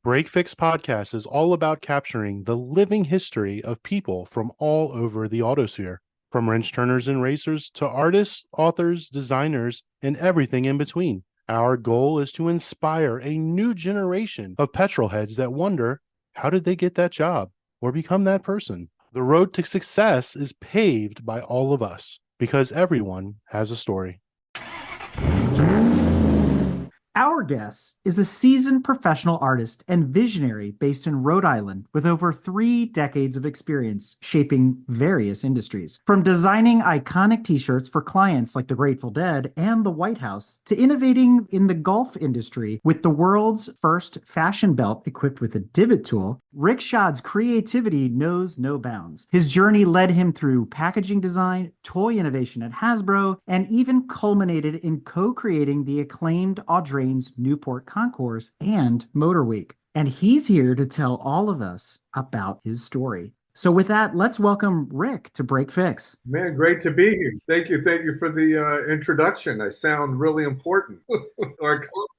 Break Fix Podcast is all about capturing the living history of people from all over the autosphere, from wrench turners and racers to artists, authors, designers, and everything in between. Our goal is to inspire a new generation of petrol heads that wonder, how did they get that job or become that person? The road to success is paved by all of us because everyone has a story. Our guest is a seasoned professional artist and visionary based in Rhode Island with over 3 decades of experience shaping various industries. From designing iconic t-shirts for clients like the Grateful Dead and the White House to innovating in the golf industry with the world's first fashion belt equipped with a divot tool, Rick Shad's creativity knows no bounds. His journey led him through packaging design, toy innovation at Hasbro, and even culminated in co-creating the acclaimed Audrain's Newport Concourse and Motor Week. And he's here to tell all of us about his story. So with that, let's welcome Rick to Break Fix. Man, great to be here. Thank you. Thank you for the introduction. I sound really important or accomplished.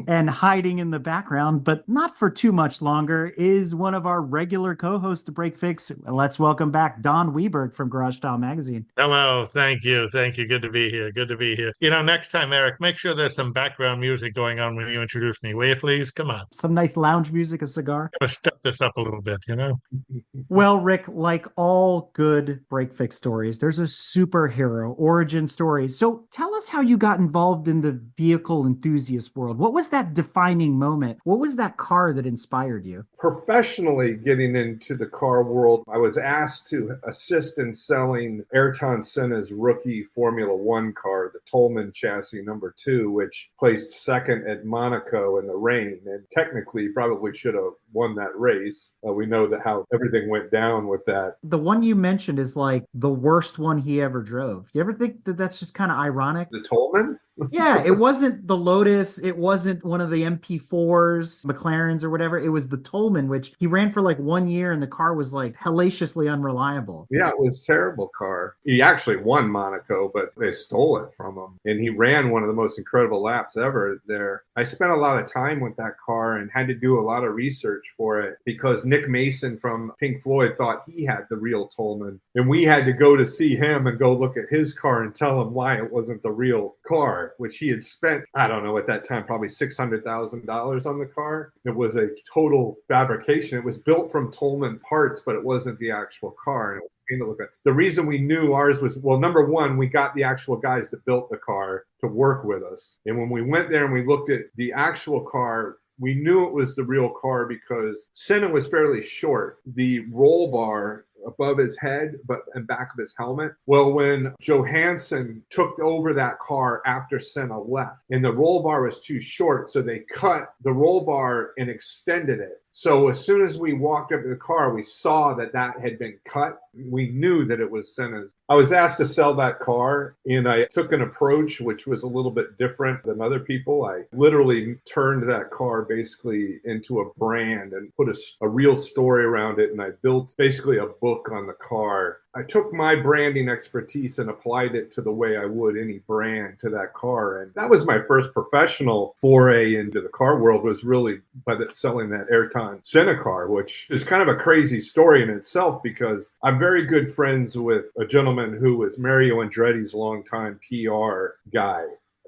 And hiding in the background, but not for too much longer, is one of our regular co-hosts to Break Fix. Let's welcome back Don Weberg from Garage Style Magazine. Hello. Thank you. Thank you. Good to be here. Good to be here. Next time, Eric, make sure there's some background music going on when you introduce me. Will you please? Come on. Some nice lounge music, a cigar. Let's step this up a little bit. Well, Rick, like all good break fix stories, there's a superhero origin story. So tell us how you got involved in the vehicle enthusiast world. What was that defining moment? What was that car that inspired you? Professionally getting into the car world, I was asked to assist in selling Ayrton Senna's rookie Formula One car, the Tolman chassis number 2, which placed second at Monaco in the rain. And technically probably should have won that race. We know that how everything went down with that. The one you mentioned is like the worst one he ever drove. You ever think that that's just kind of ironic? The Tolman? Yeah, it wasn't the Lotus. It wasn't one of the MP4s, McLarens or whatever. It was the Tolman, which he ran for like 1 year and the car was like hellaciously unreliable. Yeah, it was a terrible car. He actually won Monaco, but they stole it from him. And he ran one of the most incredible laps ever there. I spent a lot of time with that car and had to do a lot of research for it because Nick Mason from Pink Floyd thought he had the real Tolman. And we had to go to see him and go look at his car and tell him why it wasn't the real car, which he had spent, I don't know, at that time, probably $600,000 on the car. It was a total fabrication. It was built from Tolman parts, but it wasn't the actual car. And it was pain to look at. The reason we knew ours was, well, number one, we got the actual guys that built the car to work with us. And when we went there and we looked at the actual car, we knew it was the real car because Senna was fairly short. The roll bar above his head and back of his helmet. Well, when Johansson took over that car after Senna left, and the roll bar was too short, so they cut the roll bar and extended it. So as soon as we walked up to the car, we saw that had been cut. We knew that it was Senna's. I was asked to sell that car, and I took an approach which was a little bit different than other people. I literally turned that car basically into a brand and put a real story around it, and I built basically a book on the car. I took my branding expertise and applied it to the way I would any brand to that car. And that was my first professional foray into the car world, was really by selling that Ayrton Senna car, which is kind of a crazy story in itself because I'm very good friends with a gentleman who was Mario Andretti's longtime PR guy,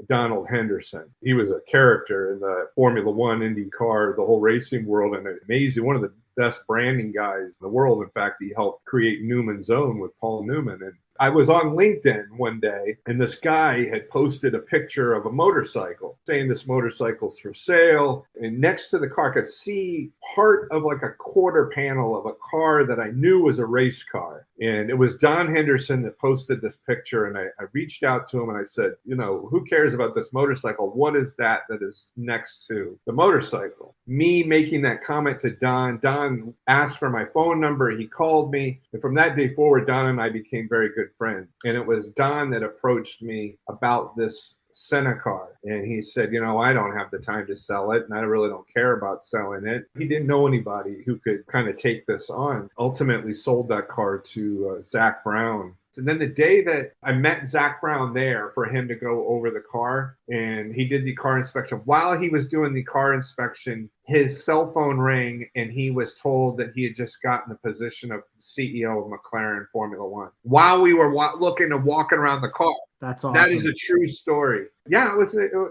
Donald Henderson. He was a character in the Formula One, IndyCar, the whole racing world, and amazing, one of the best branding guys in the world. In fact, he helped create Newman's Own with Paul Newman. And I was on LinkedIn one day, and this guy had posted a picture of a motorcycle saying this motorcycle's for sale. And next to the car, I could see part of like a quarter panel of a car that I knew was a race car. And it was Don Henderson that posted this picture. And I reached out to him and I said, who cares about this motorcycle? What is that is next to the motorcycle? Me making that comment to Don asked for my phone number. He called me. And from that day forward, Don and I became very good friends. And it was Don that approached me about this Senna car. And he said, I don't have the time to sell it, and I really don't care about selling it. He didn't know anybody who could kind of take this on. Ultimately sold that car to Zach Brown. And then the day that I met Zach Brown there for him to go over the car, and he did the car inspection. While he was doing the car inspection, his cell phone rang and he was told that he had just gotten the position of CEO of McLaren Formula One while we were looking and walking around the car. That's awesome. That is a true story. Yeah,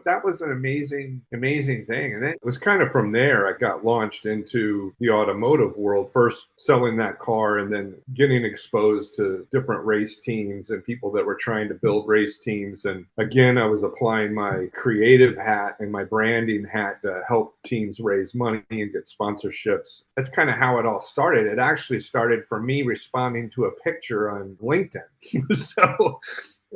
that was an amazing thing. And then it was kind of from there I got launched into the automotive world, first selling that car and then getting exposed to different race teams and people that were trying to build race teams. And again, I was applying my creative hat and my branding hat to help teams raise money and get sponsorships. That's kind of how it all started. It actually started from me responding to a picture on LinkedIn. So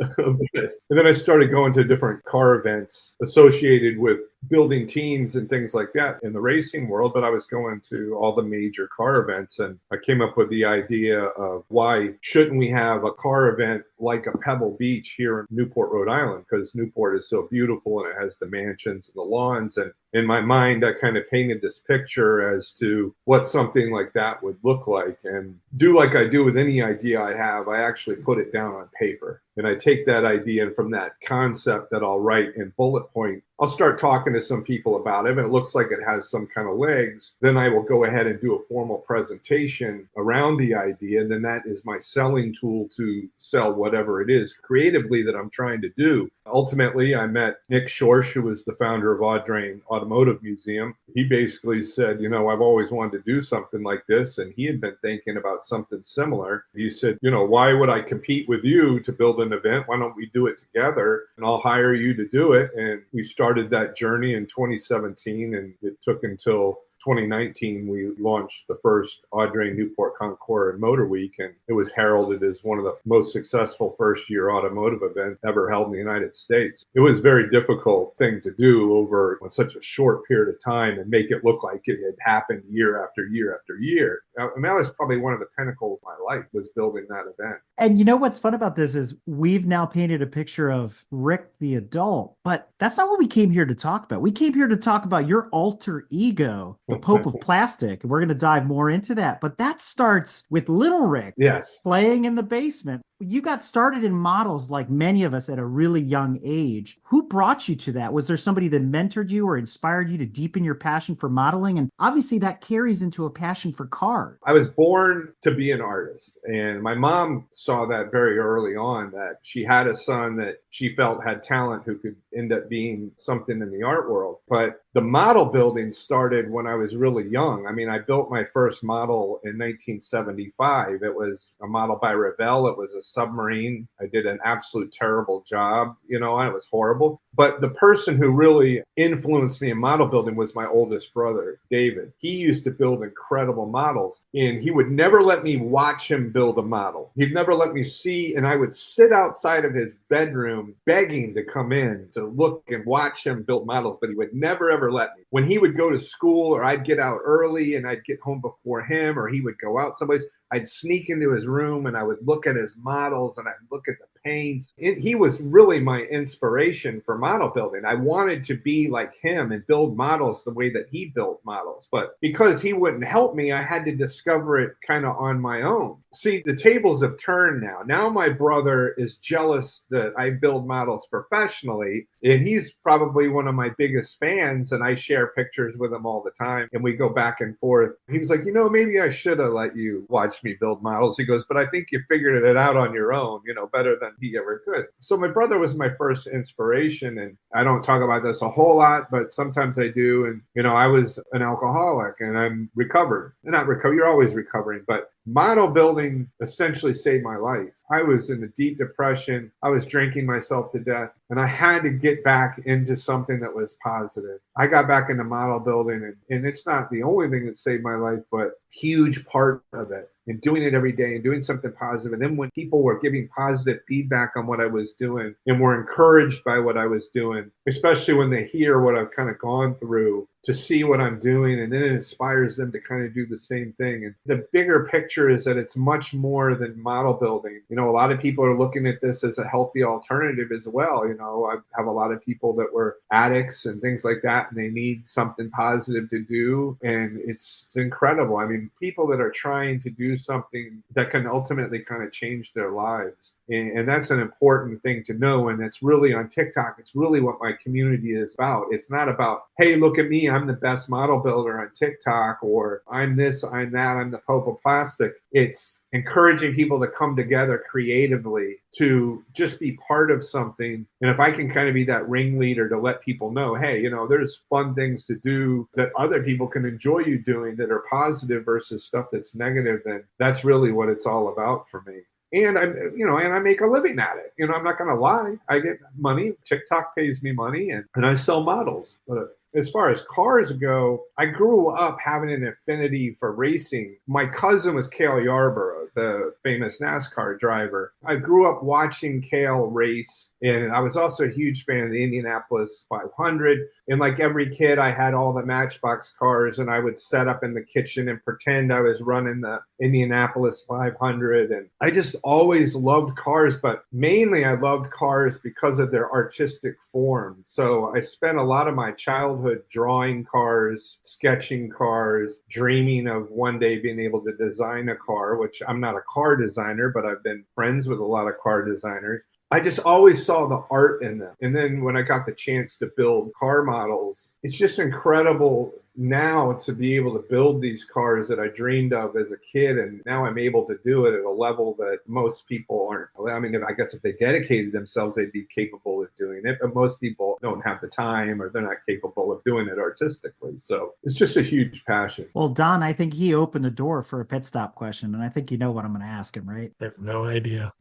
and then I started going to different car events associated with building teams and things like that in the racing world, but I was going to all the major car events, and I came up with the idea of why shouldn't we have a car event like a Pebble Beach here in Newport, Rhode Island, because Newport is so beautiful and it has the mansions and the lawns. And in my mind, I kind of painted this picture as to what something like that would look like. And do like I do with any idea I have, I actually put it down on paper. And I take that idea, and from that concept that I'll write in bullet point, I'll start talking to some people about it, and it looks like it has some kind of legs. Then I will go ahead and do a formal presentation around the idea, and then that is my selling tool to sell whatever it is creatively that I'm trying to do. Ultimately, I met Nick Schorsch, who was the founder of Audrain Automotive Museum. He basically said, I've always wanted to do something like this, and he had been thinking about something similar. He said, why would I compete with you to build an event? Why don't we do it together, and I'll hire you to do it? And we started that journey in 2017, and it took until 2019, we launched the first Audrain Newport Concours and Motor Week, and it was heralded as one of the most successful first-year automotive events ever held in the United States. It was a very difficult thing to do over such a short period of time and make it look like it had happened year after year after year. I mean, that was probably one of the pinnacles of my life, was building that event. And you know what's fun about this is we've now painted a picture of Rick the adult, but that's not what we came here to talk about. We came here to talk about your alter ego, the Pope of Plastic. And we're going to dive more into that. But that starts with little Rick. Yes. Playing in the basement. You got started in models like many of us at a really young age. Who brought you to that? Was there somebody that mentored you or inspired you to deepen your passion for modeling? And obviously that carries into a passion for cars. I was born to be an artist, and my mom saw that very early on, that she had a son that she felt had talent who could end up being something in the art world. But the model building started when I was really young. I mean, I built my first model in 1975. It was a model by Revell. It was a submarine. I did an absolute terrible job, and it was horrible. But the person who really influenced me in model building was my oldest brother, David. He used to build incredible models, and he would never let me watch him build a model. He'd never let me see, and I would sit outside of his bedroom begging to come in to look and watch him build models, but he would never, ever let me. When he would go to school, or I'd get out early and I'd get home before him, or he would go out someplace, I'd sneak into his room and I would look at his models and I'd look at the paints. He was really my inspiration for model building. I wanted to be like him and build models the way that he built models. But because he wouldn't help me, I had to discover it kind of on my own. See, the tables have turned now. Now my brother is jealous that I build models professionally, and he's probably one of my biggest fans, and I share pictures with him all the time, and we go back and forth. He was like, maybe I should have let you watch me build models. He goes, but I think you figured it out on your own, better than he ever could. So my brother was my first inspiration, and I don't talk about this a whole lot, but sometimes I do. And, I was an alcoholic, and I'm recovered. Not recovered, you're always recovering, but model building essentially saved my life. I was in a deep depression. I was drinking myself to death, and I had to get back into something that was positive. I got back into model building, and it's not the only thing that saved my life, but huge part of it. And doing it every day and doing something positive. And then when people were giving positive feedback on what I was doing and were encouraged by what I was doing, especially when they hear what I've kind of gone through, to see what I'm doing, and then it inspires them to kind of do the same thing. And the bigger picture is that it's much more than model building. A lot of people are looking at this as a healthy alternative as well. I have a lot of people that were addicts and things like that, and they need something positive to do. And it's incredible. I mean, people that are trying to do something that can ultimately kind of change their lives. And that's an important thing to know. And it's really on TikTok. It's really what my community is about. It's not about, hey, look at me, I'm the best model builder on TikTok, or I'm this, I'm that, I'm the Pope of Plastic. It's encouraging people to come together creatively to just be part of something. And if I can kind of be that ringleader to let people know, hey, you know, there's fun things to do that other people can enjoy you doing that are positive versus stuff that's negative, then that's really what it's all about for me. And I make a living at it. You know, I'm not going to lie. I get money. TikTok pays me money, and I sell models. But as far as cars go, I grew up having an affinity for racing. My cousin was Cale Yarborough, the famous NASCAR driver. I grew up watching Cale race, and I was also a huge fan of the Indianapolis 500. And like every kid, I had all the Matchbox cars, and I would set up in the kitchen and pretend I was running the Indianapolis 500. And I just always loved cars, but mainly I loved cars because of their artistic form. So I spent a lot of my childhood drawing cars, sketching cars, dreaming of one day being able to design a car, which I'm not a car designer, but I've been friends with a lot of car designers. I just always saw the art in them. And then when I got the chance to build car models, it's just incredible now to be able to build these cars that I dreamed of as a kid. And now I'm able to do it at a level that most people aren't. I mean, I guess if they dedicated themselves, they'd be capable of doing it. But most people don't have the time, or they're not capable of doing it artistically. So it's just a huge passion. Well, Don, I think he opened the door for a pit stop question. And I think you know what I'm going to ask him, right? I have no idea.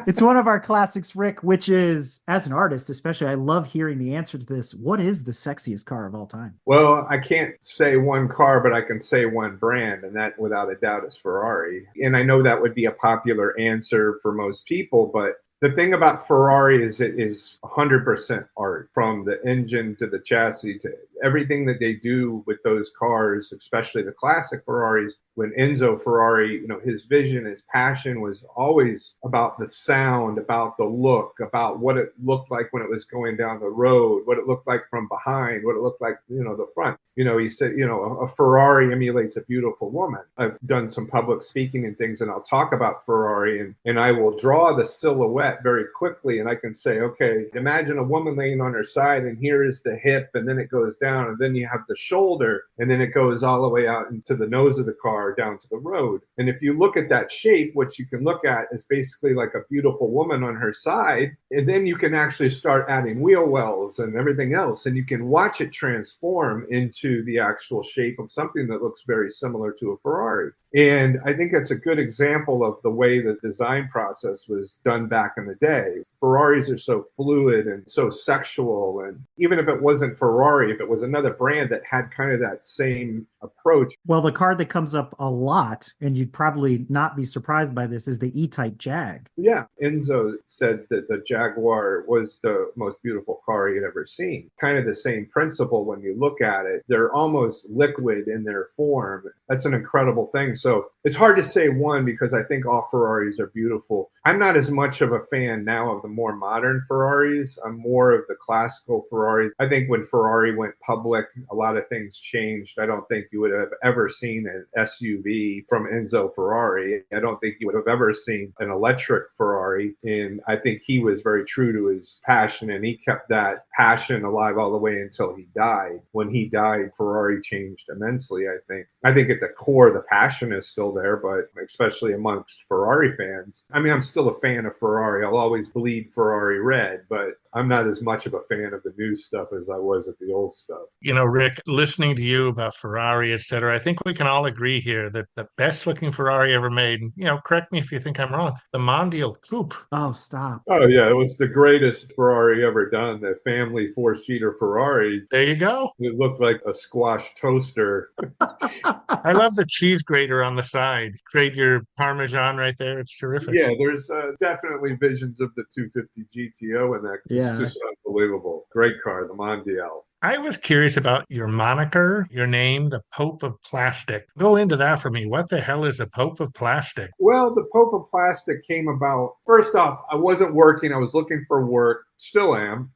It's one of our classics, Rick, which is, as an artist especially, I love hearing the answer to this. What is the sexiest car of all time? Well, I can't say one car, but I can say one brand, and that without a doubt is Ferrari. And I know that would be a popular answer for most people, but the thing about Ferrari is it is 100% art, from the engine to the chassis to everything that they do with those cars, especially the classic Ferraris. When Enzo Ferrari, you know, his vision, his passion was always about the sound, about the look, about what it looked like when it was going down the road, what it looked like from behind, what it looked like, you know, the front. You know, he said, you know, a Ferrari emulates a beautiful woman. I've done some public speaking and things, and I'll talk about Ferrari, and I will draw the silhouette very quickly, and I can say, okay, imagine a woman laying on her side, and here is the hip, and then it goes down, and then you have the shoulder, and then it goes all the way out into the nose of the car down to the road. And if you look at that shape, what you can look at is basically like a beautiful woman on her side, and then you can actually start adding wheel wells and everything else, and you can watch it transform into the actual shape of something that looks very similar to a Ferrari. And I think that's a good example of the way the design process was done back in the day. Ferraris are so fluid and so sexual. And even if it wasn't Ferrari, if it was another brand that had kind of that same approach. Well, the car that comes up a lot, and you'd probably not be surprised by this, is the E-Type Jag. Yeah, Enzo said that the Jaguar was the most beautiful car he had ever seen. Kind of the same principle when you look at it. They're almost liquid in their form. That's an incredible thing. So it's hard to say one, because I think all Ferraris are beautiful. I'm not as much of a fan now of the more modern Ferraris. I'm more of the classical Ferraris. I think when Ferrari went public, a lot of things changed. I don't think you would have ever seen an SUV from Enzo Ferrari. I don't think you would have ever seen an electric Ferrari. And I think he was very true to his passion, and he kept that passion alive all the way until he died. When he died, Ferrari changed immensely, I think. I think at the core, the passion is still there, but especially amongst Ferrari fans. I mean, I'm still a fan of Ferrari. I'll always bleed Ferrari red, but I'm not as much of a fan of the new stuff as I was of the old stuff. You know, Rick, listening to you about Ferrari, et cetera, I think we can all agree here that the best looking Ferrari ever made, you know, correct me if you think I'm wrong, the Mondial Coupe. Oh, stop. Oh, yeah, it was the greatest Ferrari ever done, the family four-seater Ferrari. There you go. It looked like a squash toaster. I love the cheese grater on the side. Grate your Parmesan right there. It's terrific. Yeah, there's definitely visions of the 250 GTO in that. Yeah. It's just unbelievable. Great car, the Mondial. I was curious about your moniker, your name, the Pope of Plastic. Go into that for me. What the hell is a Pope of Plastic? Well, the Pope of Plastic came about. First off, I wasn't working. I was looking for work. Still am.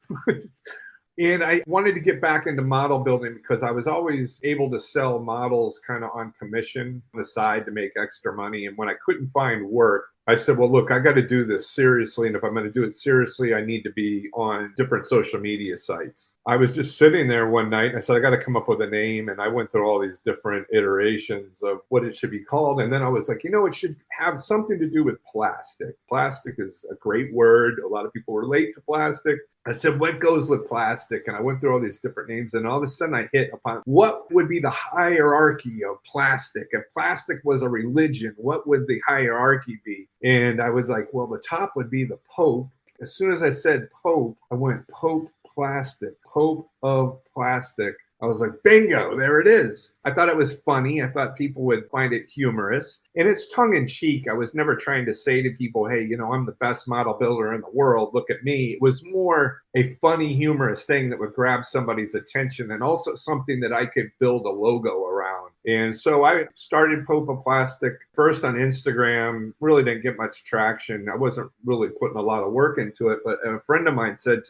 And I wanted to get back into model building because I was always able to sell models kind of on commission on the side to make extra money. And when I couldn't find work, I said, well, look, I got to do this seriously. And if I'm going to do it seriously, I need to be on different social media sites. I was just sitting there one night and I said, I got to come up with a name. And I went through all these different iterations of what it should be called. And then I was like, it should have something to do with plastic. Plastic is a great word. A lot of people relate to plastic. I said, what goes with plastic? And I went through all these different names. And all of a sudden I hit upon what would be the hierarchy of plastic. If plastic was a religion, what would the hierarchy be? And I was like, well, the top would be the Pope. As soon as I said Pope, I went Pope Plastic, Pope of Plastic. I was like, bingo, there it is. I thought it was funny. I thought people would find it humorous. And it's tongue in cheek. I was never trying to say to people, hey, I'm the best model builder in the world. Look at me. It was more a funny, humorous thing that would grab somebody's attention and also something that I could build a logo around. And so I started Pope of Plastic first on Instagram, really didn't get much traction. I wasn't really putting a lot of work into it, but a friend of mine said,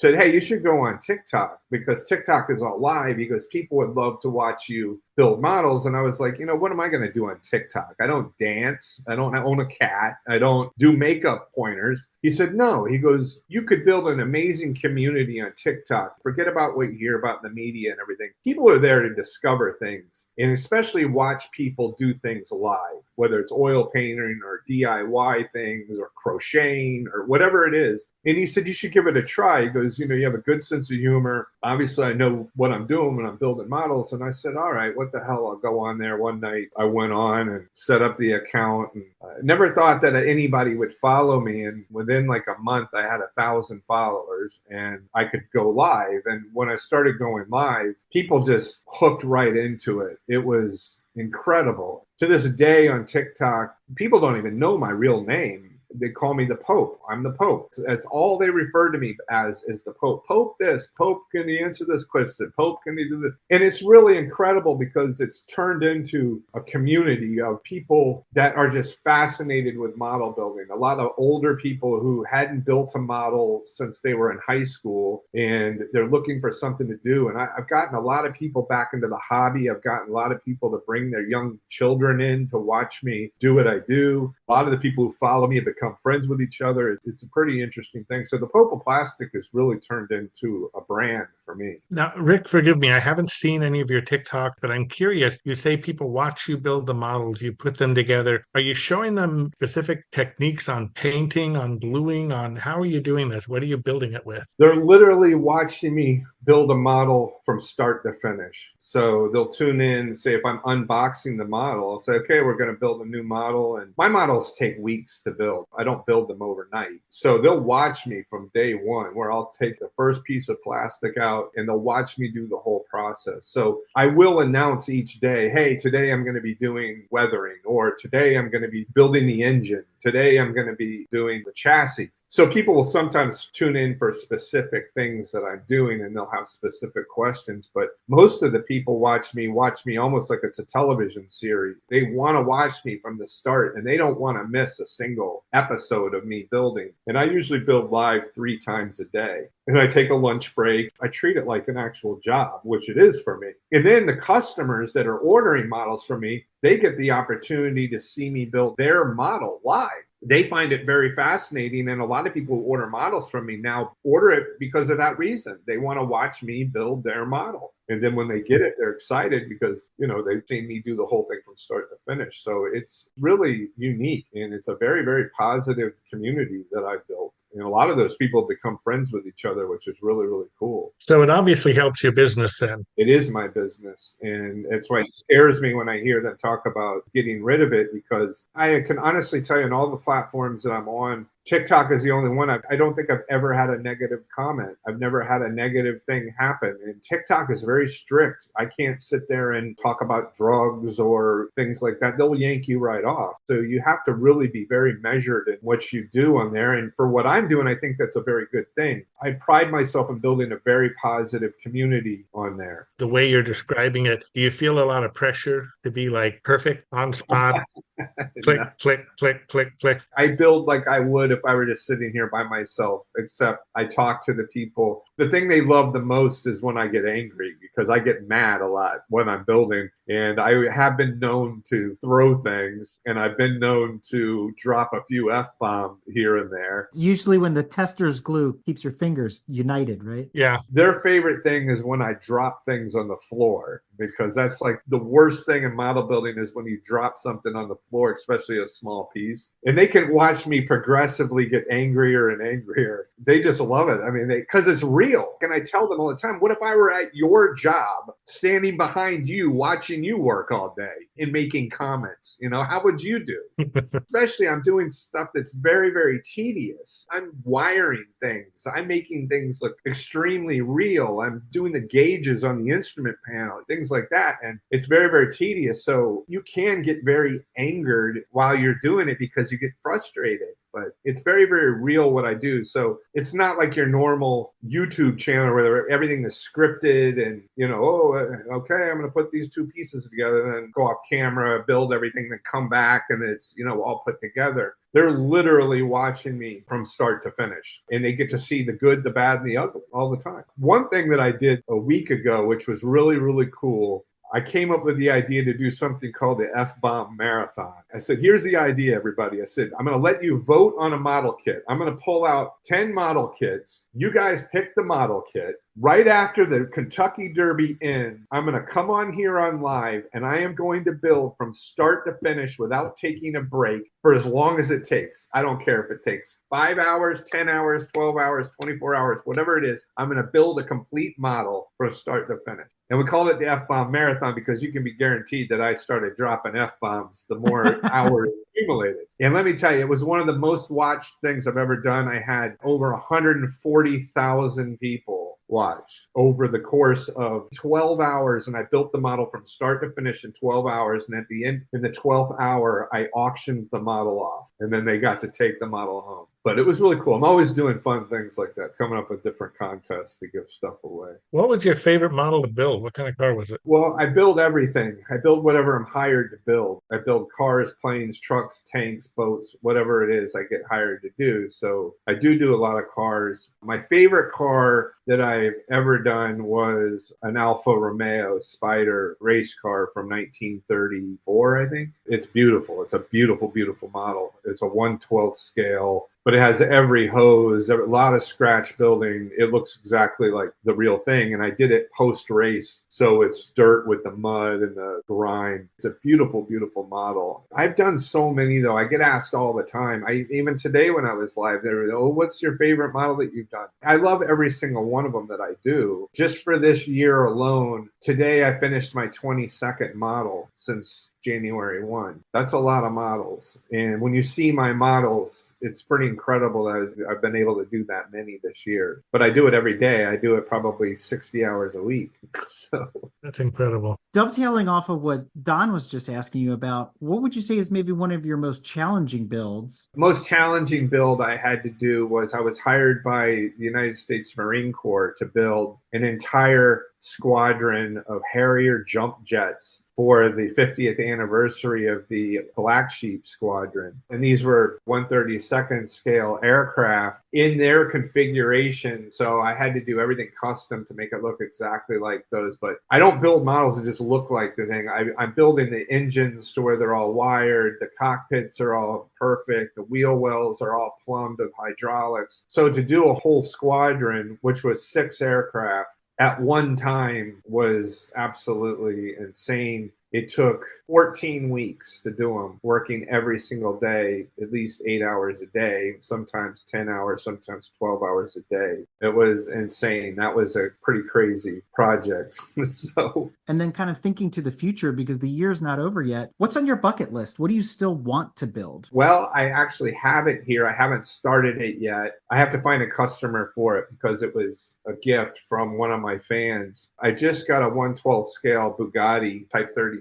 hey, you should go on TikTok because TikTok is all live. He goes, people would love to watch you build models. And I was like, what am I going to do on TikTok? I don't dance. I don't own a cat. I don't do makeup pointers. He said, no. He goes, you could build an amazing community on TikTok. Forget about what you hear about in the media and everything. People are there to discover things and especially watch people do things live, whether it's oil painting or DIY things or crocheting or whatever it is. And he said, you should give it a try. He goes, you have a good sense of humor. Obviously, I know what I'm doing when I'm building models. And I said, all right, what the hell? I'll go on there. One night I went on and set up the account and never thought that anybody would follow me. And within like a month, I had 1,000 followers and I could go live. And when I started going live, people just hooked right into it. It was incredible. To this day on TikTok, people don't even know my real name. They call me the Pope. I'm the Pope. That's all they refer to me as is the Pope. Pope this. Pope, can you answer this question? Pope, can you do this? And it's really incredible because it's turned into a community of people that are just fascinated with model building. A lot of older people who hadn't built a model since they were in high school and they're looking for something to do. And I've gotten a lot of people back into the hobby. I've gotten a lot of people to bring their young children in to watch me do what I do. A lot of the people who follow me have become friends with each other. It's a pretty interesting thing. So the Pope of Plastic has really turned into a brand for me. Now, Rick, forgive me, I haven't seen any of your TikTok, but I'm curious. You say people watch you build the models, you put them together. Are you showing them specific techniques on painting, on gluing, on how are you doing this? What are you building it with? They're literally watching me build a model from start to finish. So they'll tune in, say if I'm unboxing the model, I'll say, okay, we're going to build a new model. And my models take weeks to build. I don't build them overnight. So they'll watch me from day one where I'll take the first piece of plastic out and they'll watch me do the whole process. So I will announce each day, hey, today I'm going to be doing weathering, or today I'm going to be building the engine. Today I'm going to be doing the chassis. So people will sometimes tune in for specific things that I'm doing and they'll have specific questions. But most of the people watch me almost like it's a television series. They want to watch me from the start and they don't want to miss a single episode of me building. And I usually build live 3 times a day. And I take a lunch break. I treat it like an actual job, which it is for me. And then the customers that are ordering models from me, they get the opportunity to see me build their model live. They find it very fascinating. And a lot of people who order models from me now order it because of that reason. They want to watch me build their model. And then when they get it, they're excited because, they've seen me do the whole thing from start to finish. So it's really unique. And it's a very, very positive community that I've built. And a lot of those people become friends with each other, which is really, really cool. So it obviously helps your business then. It is my business. And that's why it scares me when I hear them talk about getting rid of it, because I can honestly tell you on all the platforms that I'm on, TikTok is the only one. I don't think I've ever had a negative comment. I've never had a negative thing happen. And TikTok is very strict. I can't sit there and talk about drugs or things like that. They'll yank you right off. So you have to really be very measured in what you do on there. And for what I'm doing, I think that's a very good thing. I pride myself in building a very positive community on there. The way you're describing it, do you feel a lot of pressure to be like perfect on spot? Click, click, click, click, click. I build like I would if I were just sitting here by myself, except I talk to the people. The thing they love the most is when I get angry, because I get mad a lot when I'm building. And I have been known to throw things, and I've been known to drop a few F-bombs here and there. Usually when the tester's glue keeps your fingers united, right? Yeah. Their favorite thing is when I drop things on the floor, because that's like the worst thing in model building is when you drop something on the floor, especially a small piece. And they can watch me progressively get angrier and angrier. They just love it. I mean, because it's real. And I tell them all the time, what if I were at your job, standing behind you, watching you work all day and making comments? You know, how would you do? Especially I'm doing stuff that's very, very tedious. I'm wiring things. I'm making things look extremely real. I'm doing the gauges on the instrument panel, things like that. And it's very, very tedious. So you can get very angered while you're doing it because you get frustrated. But it's very, very real what I do. So it's not like your normal YouTube channel where everything is scripted and, you know, oh, okay, I'm going to put these two pieces together and then go off camera, build everything, then come back and it's, you know, all put together. They're literally watching me from start to finish, and they get to see the good, the bad, and the ugly all the time. One thing that I did a week ago, which was really, really cool, I came up with the idea to do something called the F-Bomb Marathon. I said, here's the idea, everybody. I said, I'm going to let you vote on a model kit. I'm going to pull out 10 model kits. You guys pick the model kit. Right after the Kentucky Derby ends, I'm going to come on here on live, and I am going to build from start to finish without taking a break for as long as it takes. I don't care if it takes 5 hours, 10 hours, 12 hours, 24 hours, whatever it is. I'm going to build a complete model from start to finish. And we called it the F-Bomb Marathon because you can be guaranteed that I started dropping F-bombs the more hours accumulated. And let me tell you, it was one of the most watched things I've ever done. I had over 140,000 people watch over the course of 12 hours. And I built the model from start to finish in 12 hours. And at the end, in the 12th hour, I auctioned the model off. And then they got to take the model home. But it was really cool. I'm always doing fun things like that, coming up with different contests to give stuff away. What was your favorite model to build? What kind of car was it? Well, I build everything. I build whatever I'm hired to build. I build cars, planes, trucks, tanks, boats, whatever it is I get hired to do. So I do a lot of cars. My favorite car that I've ever done was an Alfa Romeo Spider race car from 1934, I think. It's beautiful. It's a beautiful, beautiful model. It's a 1/12 scale, but it has every hose, a lot of scratch building. It looks exactly like the real thing. And I did it post-race, so it's dirt with the mud and the grime. It's a beautiful, beautiful model. I've done so many, though. I get asked all the time. Even today when I was live, they were, oh, what's your favorite model that you've done? I love every single one of them that I do. Just for this year alone, today I finished my 22nd model since January 1. That's a lot of models. And when you see my models, it's pretty incredible that I've been able to do that many this year. But I do it every day. I do it probably 60 hours a week. So That's incredible. Dovetailing off of what Don was just asking you about, what would you say is maybe one of your most challenging builds? the most challenging build I had to do was I was hired by the United States Marine Corps to build an entire squadron of Harrier jump jets for the 50th anniversary of the Black Sheep Squadron. And these were 1/32nd scale aircraft in their configuration. So I had to do everything custom to make it look exactly like those. But I don't build models that just look like the thing. I'm building the engines to where they're all wired. The cockpits are all perfect. The wheel wells are all plumbed with hydraulics. So to do a whole squadron, which was 6 aircraft, at one time was absolutely insane. It took 14 weeks to do them, working every single day, at least 8 hours a day, sometimes 10 hours, sometimes 12 hours a day. It was insane. That was a pretty crazy project. So, And then kind of thinking to the future, because the year's not over yet, what's on your bucket list? What do you still want to build? well, I actually have it here. I haven't started it yet. I have to find a customer for it because it was a gift from one of my fans. I just got a 1/12 scale Bugatti Type 37.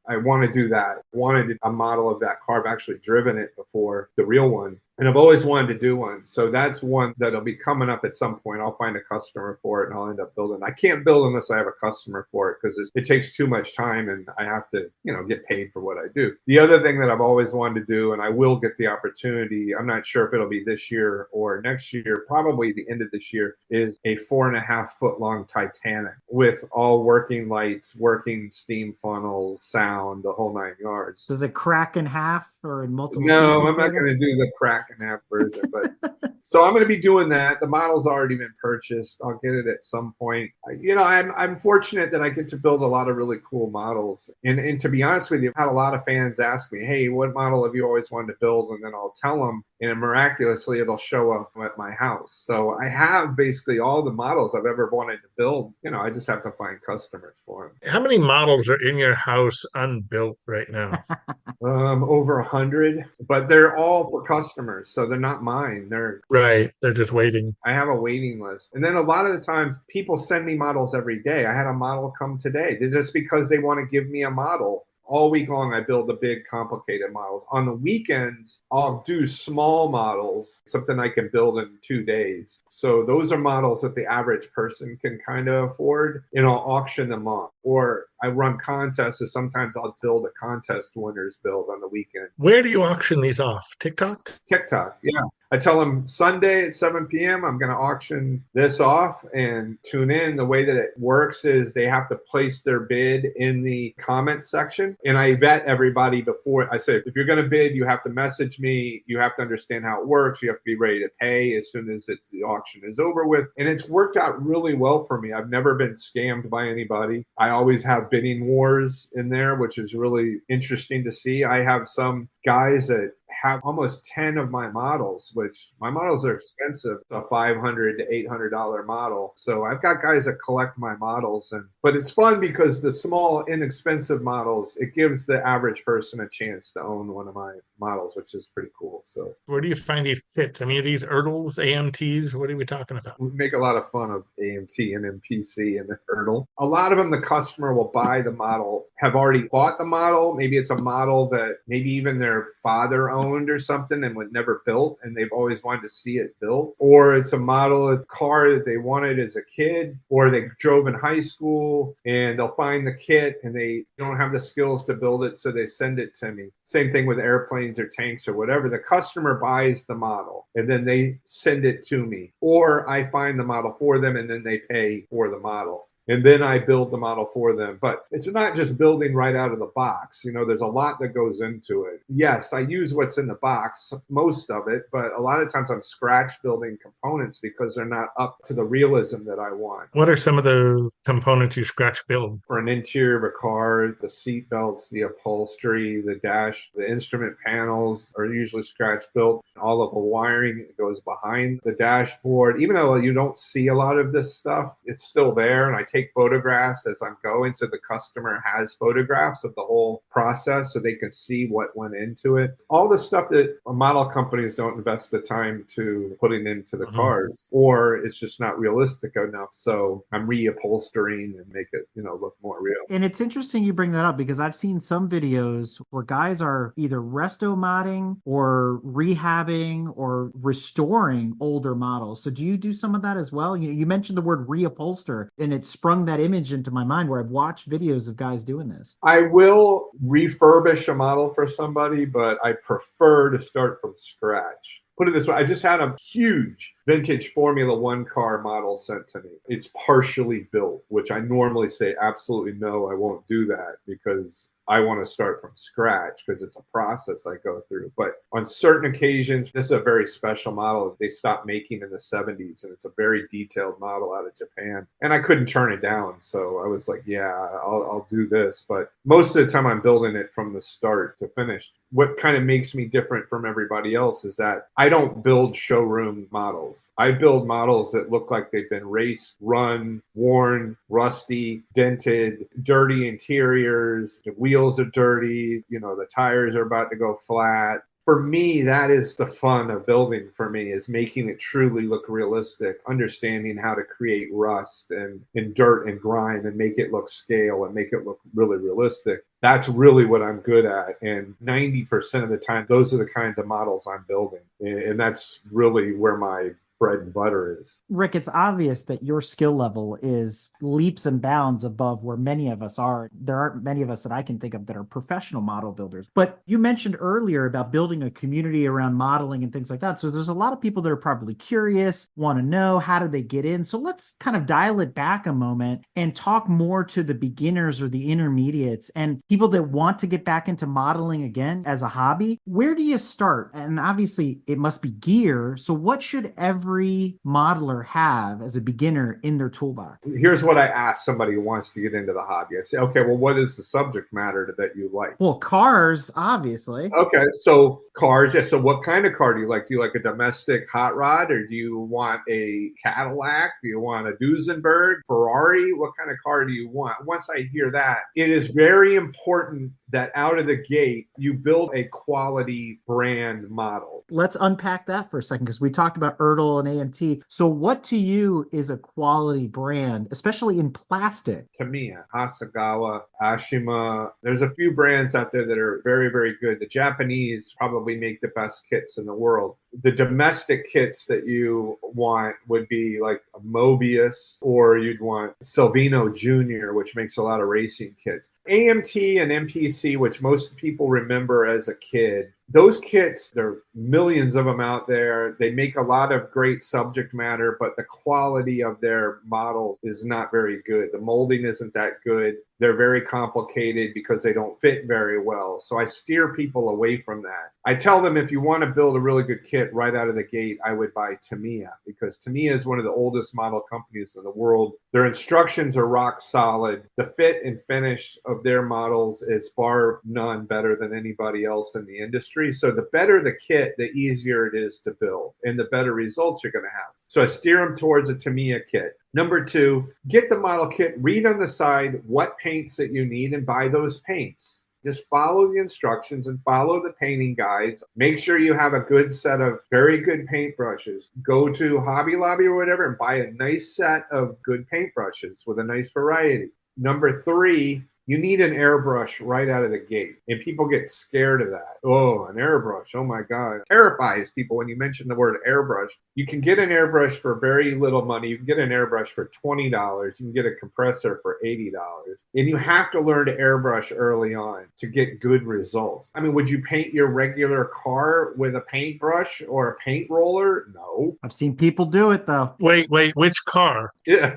I want to do that. Wanted a model of that car. I've actually driven it before, the real one. And I've always wanted to do one. So that's one that'll be coming up at some point. I'll find a customer for it and I'll end up building. I can't build unless I have a customer for it because it takes too much time and I have to, get paid for what I do. The other thing that I've always wanted to do, and I will get the opportunity, I'm not sure if it'll be this year or next year, probably the end of this year, is a 4.5 foot long Titanic with all working lights, working steam funnels, sound, the whole 9 yards. Does it crack in half or in multiple No, pieces? I'm not going to do the crack and half version, but so I'm going to be doing that. The model's already been purchased. I'll get it at some point. I'm fortunate that I get to build a lot of really cool models. And to be honest with you, I've had a lot of fans ask me, hey, what model have you always wanted to build? And then I'll tell them, and miraculously it'll show up at my house. So I have basically all the models I've ever wanted to build. I just have to find customers for them. How many models are in your house unbuilt right now? Over 100, but they're all for customers, so they're not mine. Right. They're just waiting. I have a waiting list. And then a lot of the times people send me models every day. I had a model come today. They're just because they want to give me a model. All week long, I build the big, complicated models. On the weekends, I'll do small models, something I can build in 2 days. So those are models that the average person can kind of afford, and I'll auction them off. Or I run contests, so sometimes I'll build a contest winner's build on the weekend. Where do you auction these off? TikTok? TikTok, yeah. I tell them Sunday at 7 p.m., I'm going to auction this off and tune in. The way that it works is they have to place their bid in the comment section. And I vet everybody before. I say, if you're going to bid, you have to message me. You have to understand how it works. You have to be ready to pay as soon as the auction is over with. And it's worked out really well for me. I've never been scammed by anybody. I always have bidding wars in there, which is really interesting to see. I have some guys that have almost 10 of my models, which my models are expensive, a $500 to $800 model. So I've got guys that collect my models, but it's fun because the small, inexpensive models, it gives the average person a chance to own one of my models, which is pretty cool. So where do you find these fits? I mean, are these Ertls, AMTs? What are we talking about? We make a lot of fun of AMT and MPC and the Ertl. A lot of them, the customer will buy the model, have already bought the model. Maybe it's a model that maybe even their father owned or something and was never built, and they've always wanted to see it built. Or it's a model of car that they wanted as a kid, or they drove in high school and they'll find the kit and they don't have the skills to build it, so they send it to me. Same thing with airplanes or tanks or whatever. The customer buys the model and then they send it to me, or I find the model for them and then they pay for the model. And then I build the model for them. But it's not just building right out of the box. There's a lot that goes into it. Yes, I use what's in the box, most of it, but a lot of times I'm scratch building components because they're not up to the realism that I want. What are some of the components you scratch build? For an interior of a car, the seat belts, the upholstery, the dash, the instrument panels are usually scratch built. All of the wiring goes behind the dashboard. Even though you don't see a lot of this stuff, it's still there. And I take photographs as I'm going, so the customer has photographs of the whole process so they can see what went into it. All the stuff that model companies don't invest the time to putting into the cars, or it's just not realistic enough. So I'm reupholstering and make it, look more real. And it's interesting you bring that up because I've seen some videos where guys are either resto-modding or rehabbing or restoring older models. So do you do some of that as well? You mentioned the word reupholster, and it sprung that image into my mind where I've watched videos of guys doing this. I will refurbish a model for somebody, but I prefer to start from scratch. Put it this way, I just had a huge vintage Formula One car model sent to me. It's partially built, which I normally say absolutely no, I won't do that because I want to start from scratch because it's a process I go through. But on certain occasions, this is a very special model they stopped making in the 70s, and it's a very detailed model out of Japan. And I couldn't turn it down, so I was like, yeah, I'll do this. But most of the time, I'm building it from the start to finish. What kind of makes me different from everybody else is that I don't build showroom models. I build models that look like they've been raced, run, worn, rusty, dented, dirty interiors, the wheels are dirty, the tires are about to go flat. For me, that is the fun of building for me, is making it truly look realistic, understanding how to create rust and dirt and grime and make it look scale and make it look really realistic. That's really what I'm good at. And 90% of the time, those are the kinds of models I'm building. And that's really where my bread and butter is. Rick, it's obvious that your skill level is leaps and bounds above where many of us are. There aren't many of us that I can think of that are professional model builders. But you mentioned earlier about building a community around modeling and things like that. So there's a lot of people that are probably curious, want to know how do they get in. So let's kind of dial it back a moment and talk more to the beginners or the intermediates and people that want to get back into modeling again as a hobby. Where do you start? And obviously it must be gear. So what should every modeler have as a beginner in their toolbox? Here's what I ask somebody who wants to get into the hobby. I say, okay, well, what is the subject matter that you like? Well, cars, obviously. Okay, so cars. Yeah. So what kind of car do you like? Do you like a domestic hot rod, or do you want a Cadillac? Do you want a Duesenberg, Ferrari? What kind of car do you want? Once I hear that, it is very important that out of the gate, you build a quality brand model. Let's unpack that for a second, because we talked about Ertl and AMT. So what to you is a quality brand, especially in plastic? Tamiya, Hasegawa, Ashima. There's a few brands out there that are very, very good. The Japanese probably make the best kits in the world. The domestic kits that you want would be like a Mobius, or you'd want Silvino Jr., which makes a lot of racing kits. AMT and MPC, which most people remember as a kid, those kits, there are millions of them out there. They make a lot of great subject matter, but the quality of their models is not very good. The molding isn't that good. They're very complicated because they don't fit very well. So I steer people away from that. I tell them, if you want to build a really good kit right out of the gate, I would buy Tamiya, because Tamiya is one of the oldest model companies in the world. Their instructions are rock solid. The fit and finish of their models is bar none better than anybody else in the industry. So the better the kit, the easier it is to build and the better results you're going to have. So I steer them towards a Tamiya kit. Number two, get the model kit, read on the side what paints that you need, and buy those paints. Just follow the instructions and follow the painting guides. Make sure you have a good set of very good paintbrushes. Go to Hobby Lobby or whatever and buy a nice set of good paintbrushes with a nice variety. Number three, you need an airbrush right out of the gate. And people get scared of that. Oh, an airbrush. Oh my God. It terrifies people when you mention the word airbrush. You can get an airbrush for very little money. You can get an airbrush for $20. You can get a compressor for $80. And you have to learn to airbrush early on to get good results. I mean, would you paint your regular car with a paintbrush or a paint roller? No. I've seen people do it, though. Wait, which car? Yeah.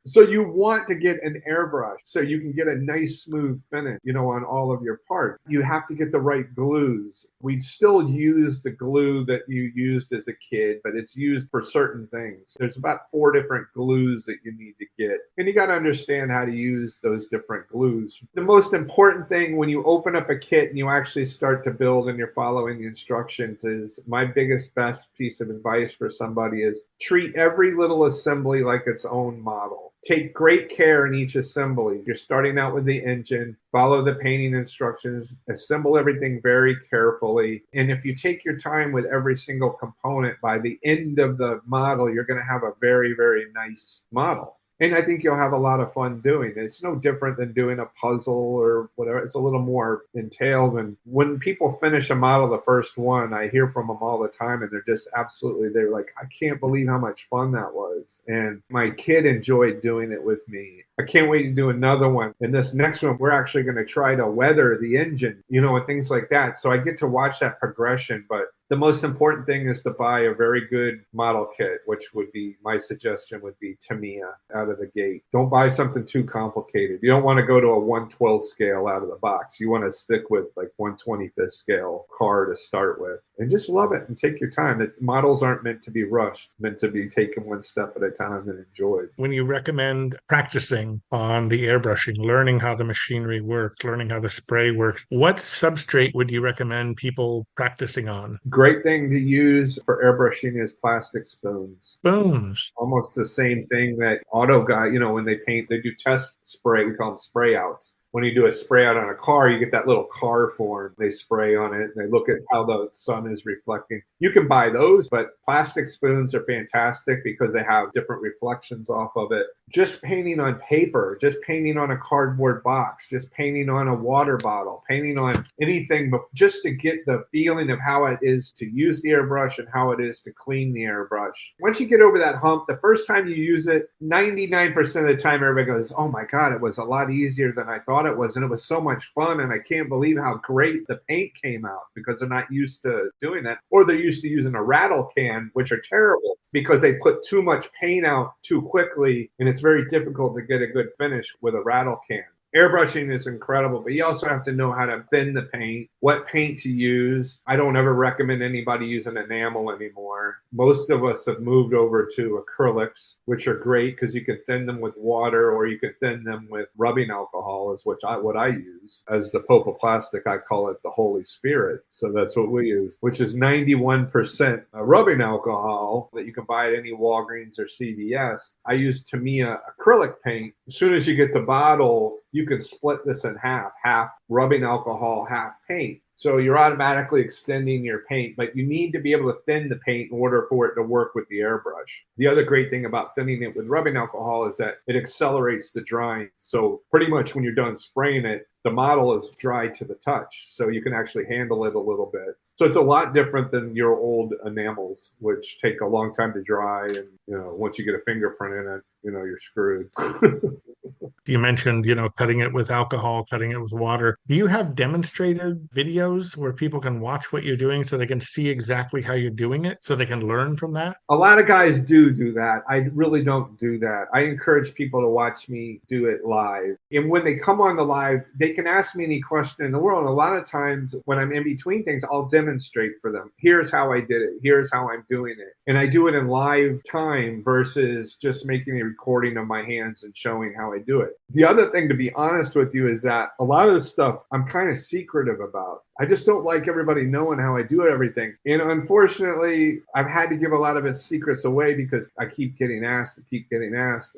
So you want to get an airbrush so you can get a nice smooth finish, on all of your parts. You have to get the right glues. We still use the glue that you used as a kid, but it's used for certain things. There's about 4 different glues that you need to get. And you got to understand how to use those different glues. The most important thing when you open up a kit and you actually start to build and you're following the instructions is, my biggest, best piece of advice for somebody is, treat every little assembly like its own model. Take great care in each assembly. You're starting out with the engine, follow the painting instructions, assemble everything very carefully. And if you take your time with every single component, by the end of the model, you're going to have a very, very nice model. And I think you'll have a lot of fun doing it. It's no different than doing a puzzle or whatever. It's a little more entailed. And when people finish a model, the first one, I hear from them all the time, and they're just absolutely, they're like, I can't believe how much fun that was. And my kid enjoyed doing it with me. I can't wait to do another one. And this next one, we're actually going to try to weather the engine, and things like that. So I get to watch that progression. But the most important thing is to buy a very good model kit, which would be, my suggestion would be Tamiya out of the gate. Don't buy something too complicated. You don't want to go to a 1/12 scale out of the box. You want to stick with like 1/25 scale car to start with. And just love it and take your time. Models aren't meant to be rushed, meant to be taken one step at a time and enjoyed. When you recommend practicing on the airbrushing, learning how the machinery works, learning how the spray works, what substrate would you recommend people practicing on? Great thing to use for airbrushing is plastic spoons. Spoons. Almost the same thing that auto guy, when they paint, they do test spray. We call them spray outs. when you do a spray out on a car, you get that little car form. They spray on it and they look at how the sun is reflecting. You can buy those, but plastic spoons are fantastic because they have different reflections off of it. Just painting on paper, just painting on a cardboard box, just painting on a water bottle, painting on anything, but just to get the feeling of how it is to use the airbrush and how it is to clean the airbrush. Once you get over that hump, the first time you use it, 99% of the time everybody goes, oh my God, it was a lot easier than I thought it was. And it was so much fun. And I can't believe how great the paint came out, because they're not used to doing that. Or they're used to using a rattle can, which are terrible because they put too much paint out too quickly. And it's very difficult to get a good finish with a rattle can. Airbrushing is incredible, but you also have to know how to thin the paint, what paint to use. I don't ever recommend anybody using enamel anymore. Most of us have moved over to acrylics, which are great because you can thin them with water or you can thin them with rubbing alcohol, is what I use. As the Pope of Plastic, I call it the Holy Spirit. So that's what we use, which is 91% rubbing alcohol that you can buy at any Walgreens or CVS. I use Tamiya acrylic paint. As soon as you get the bottle, you can split this in half rubbing alcohol, half paint. So you're automatically extending your paint, but you need to be able to thin the paint in order for it to work with the airbrush. The other great thing about thinning it with rubbing alcohol is that it accelerates the drying. So pretty much when you're done spraying it, the model is dry to the touch. So you can actually handle it a little bit. So it's a lot different than your old enamels, which take a long time to dry. And, once you get a fingerprint in it, you're screwed. You mentioned, cutting it with alcohol, cutting it with water. Do you have demonstrated videos where people can watch what you're doing so they can see exactly how you're doing it, so they can learn from that? A lot of guys do that. I really don't do that. I encourage people to watch me do it live. And when they come on the live, they can ask me any question in the world. And a lot of times when I'm in between things, I'll demonstrate for them. Here's how I did it. Here's how I'm doing it. And I do it in live time versus just making a recording of my hands and showing how I do it. The other thing, to be honest with you, is that a lot of this stuff I'm kind of secretive about. I just don't like everybody knowing how I do everything. And unfortunately, I've had to give a lot of his secrets away because I keep getting asked,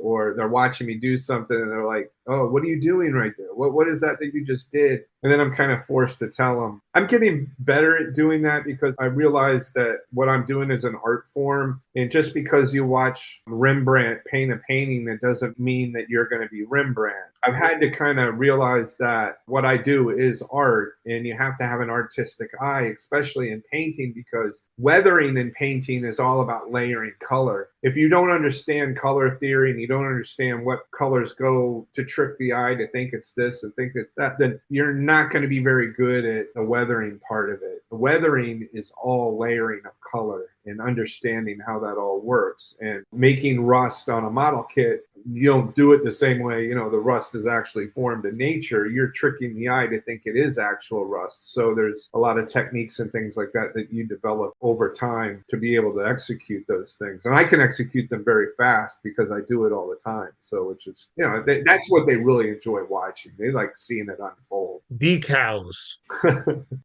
or they're watching me do something and they're like, oh, what are you doing right there? What is that you just did? And then I'm kind of forced to tell them. I'm getting better at doing that because I realize that what I'm doing is an art form. And just because you watch Rembrandt paint a painting, that doesn't mean that you're going to be Rembrandt. I've had to kind of realize that what I do is art, and you have to have an artistic eye, especially in painting, because weathering in painting is all about layering color. If you don't understand color theory and you don't understand what colors go to trick the eye to think it's this and think it's that, then you're not going to be very good at the weathering part of it. The weathering is all layering of color and understanding how that all works. And making rust on a model kit, you don't do it the same way, the rust is actually formed in nature. You're tricking the eye to think it is actual rust. So there's a lot of techniques and things like that that you develop over time to be able to execute those things. And I can execute them very fast because I do it all the time. So which is, that's what they really enjoy watching. They like seeing it unfold. Decals.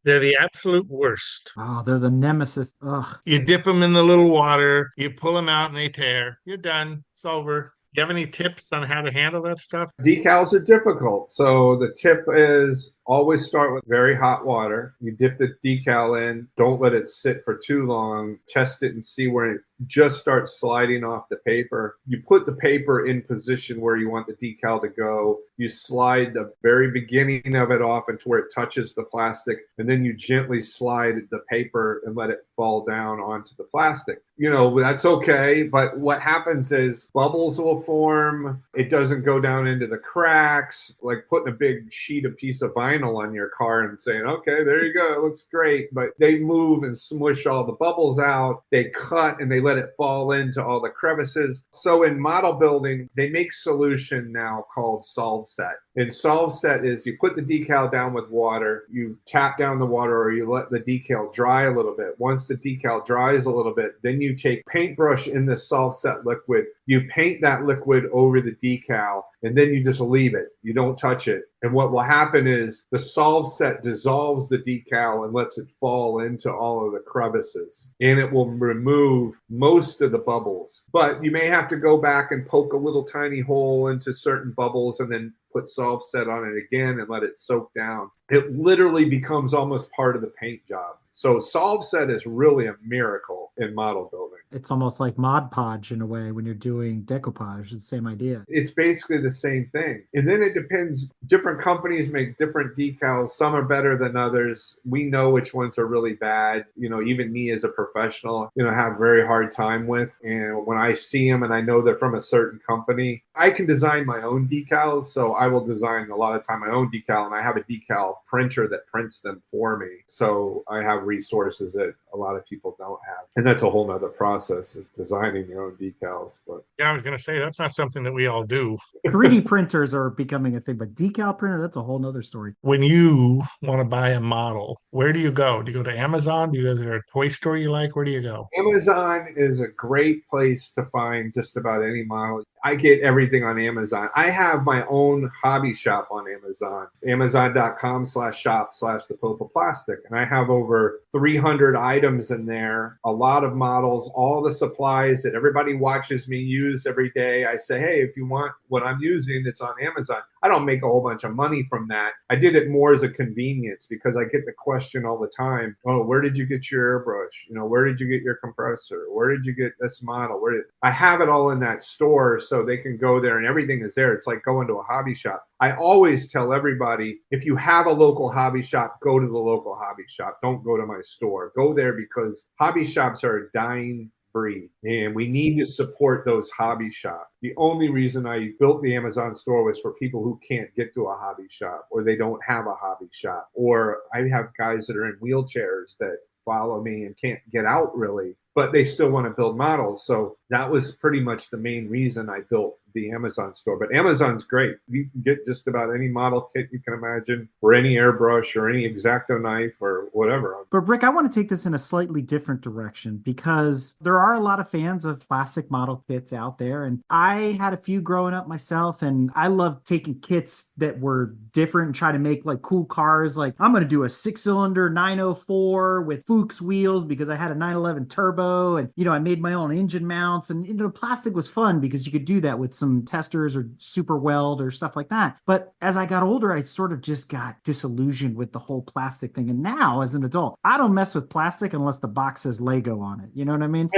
They're the absolute worst. Oh, they're the nemesis. Ugh. You dip them in the little water, you pull them out and they tear. You're done. It's over. Do you have any tips on how to handle that stuff? Decals are difficult. So the tip is always start with very hot water. You dip the decal in. Don't let it sit for too long. Test it and see where it just starts sliding off the paper. You put the paper in position where you want the decal to go. You slide the very beginning of it off into where it touches the plastic, and then you gently slide the paper and let it fall down onto the plastic. That's okay, but what happens is bubbles will form. It doesn't go down into the cracks, like putting a big piece of vinyl on your car and saying, okay, there you go, it looks great. But they move and smush all the bubbles out. They cut and they let it fall into all the crevices. So in model building, they make solution now called Solve Set. And Solve Set is you put the decal down with water, you tap down the water, or you let the decal dry a little bit. Once the decal dries a little bit, then you take paintbrush in the Solve Set liquid, you paint that liquid over the decal, and then you just leave it. You don't touch it. And what will happen is the Solve Set dissolves the decal and lets it fall into all of the crevices. And it will remove most of the bubbles. But you may have to go back and poke a little tiny hole into certain bubbles and then put solve set on it again and let it soak down. It literally becomes almost part of the paint job. So solve set is really a miracle in model building. It's almost like Mod Podge in a way when you're doing decoupage. It's the same idea. It's basically the same thing. And then it depends. Different companies make different decals. Some are better than others. We know which ones are really bad. Even me as a professional, have a very hard time with. And when I see them and I know they're from a certain company, I can design my own decals. So I will design a lot of time my own decal, and I have a decal printer that prints them for me. So I have resources that a lot of people don't have. And that's a whole nother process, is designing your own decals. But Yeah, I was going to say that's not something that we all do. 3D printers are becoming a thing, but decal printer, that's a whole nother story. When you want to buy a model, where do you go? Do you go to Amazon? Do you go to a toy store you like? Where do you go? Amazon is a great place to find just about any model. I get everything on Amazon. I have my own hobby shop on Amazon, amazon.com/shop/the Pope of Plastic. And I have over 300 items in there, a lot of models, all the supplies that everybody watches me use every day. I say, hey, if you want what I'm using, it's on Amazon. I don't make a whole bunch of money from that. I did it more as a convenience because I get the question all the time, oh, where did you get your airbrush? Where did you get your compressor? Where did you get this model? I have it all in that store so they can go there and everything is there. It's like going to a hobby shop. I always tell everybody, if you have a local hobby shop, go to the local hobby shop. Don't go to my store. Go there because hobby shops are a dying breed, and we need to support those hobby shops. The only reason I built the Amazon store was for people who can't get to a hobby shop, or they don't have a hobby shop, or I have guys that are in wheelchairs that follow me and can't get out really, but they still want to build models. So that was pretty much the main reason I built the Amazon store. But Amazon's great. You can get just about any model kit you can imagine, or any airbrush or any X-Acto knife or whatever. But Rick, I want to take this in a slightly different direction because there are a lot of fans of plastic model kits out there. And I had a few growing up myself, and I loved taking kits that were different and try to make like cool cars. Like I'm going to do a 6-cylinder 904 with Fuchs wheels because I had a 911 turbo, and I made my own engine mounts, and plastic was fun because you could do that with some testers or super weld or stuff like that. But as I got older, I sort of just got disillusioned with the whole plastic thing. And now as an adult, I don't mess with plastic unless the box says Lego on it. You know what I mean?